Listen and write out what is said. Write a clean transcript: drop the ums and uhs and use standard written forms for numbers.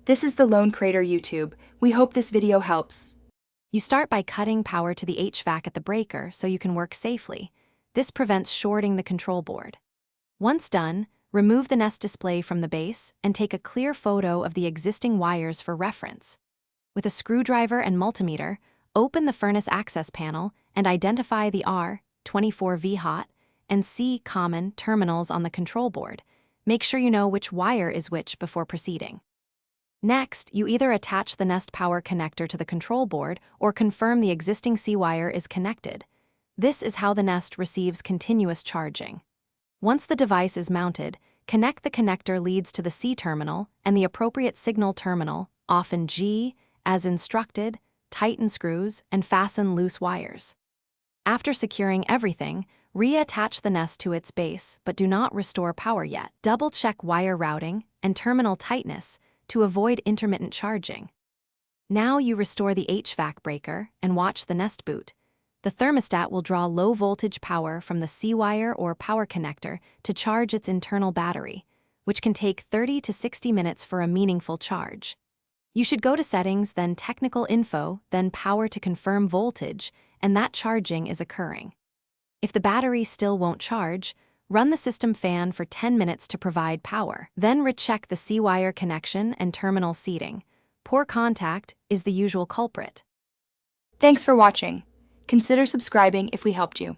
This is the Lone Crater YouTube. We hope this video helps. You start by cutting power to the HVAC at the breaker so you can work safely. This prevents shorting the control board. Once done, remove the Nest display from the base and take a clear photo of the existing wires for reference. With a screwdriver and multimeter, open the furnace access panel and identify the R24V hot and C common terminals on the control board. Make sure you know which wire is which before proceeding. Next, you either attach the Nest power connector to the control board or confirm the existing C wire is connected. This is how the Nest receives continuous charging. Once the device is mounted, connect the connector leads to the C terminal and the appropriate signal terminal, often G, as instructed, tighten screws, and fasten loose wires. After securing everything, reattach the Nest to its base, but do not restore power yet. Double-check wire routing and terminal tightness to avoid intermittent charging. Now you restore the HVAC breaker and watch the Nest boot. The thermostat will draw low-voltage power from the C wire or power connector to charge its internal battery, which can take 30 to 60 minutes for a meaningful charge. You should go to Settings, then Technical Info, then Power to confirm voltage, and that charging is occurring. If the battery still won't charge, run the system fan for 10 minutes to provide power. Then recheck the C wire connection and terminal seating. Poor contact is the usual culprit. Thanks for watching. Consider subscribing if we helped you.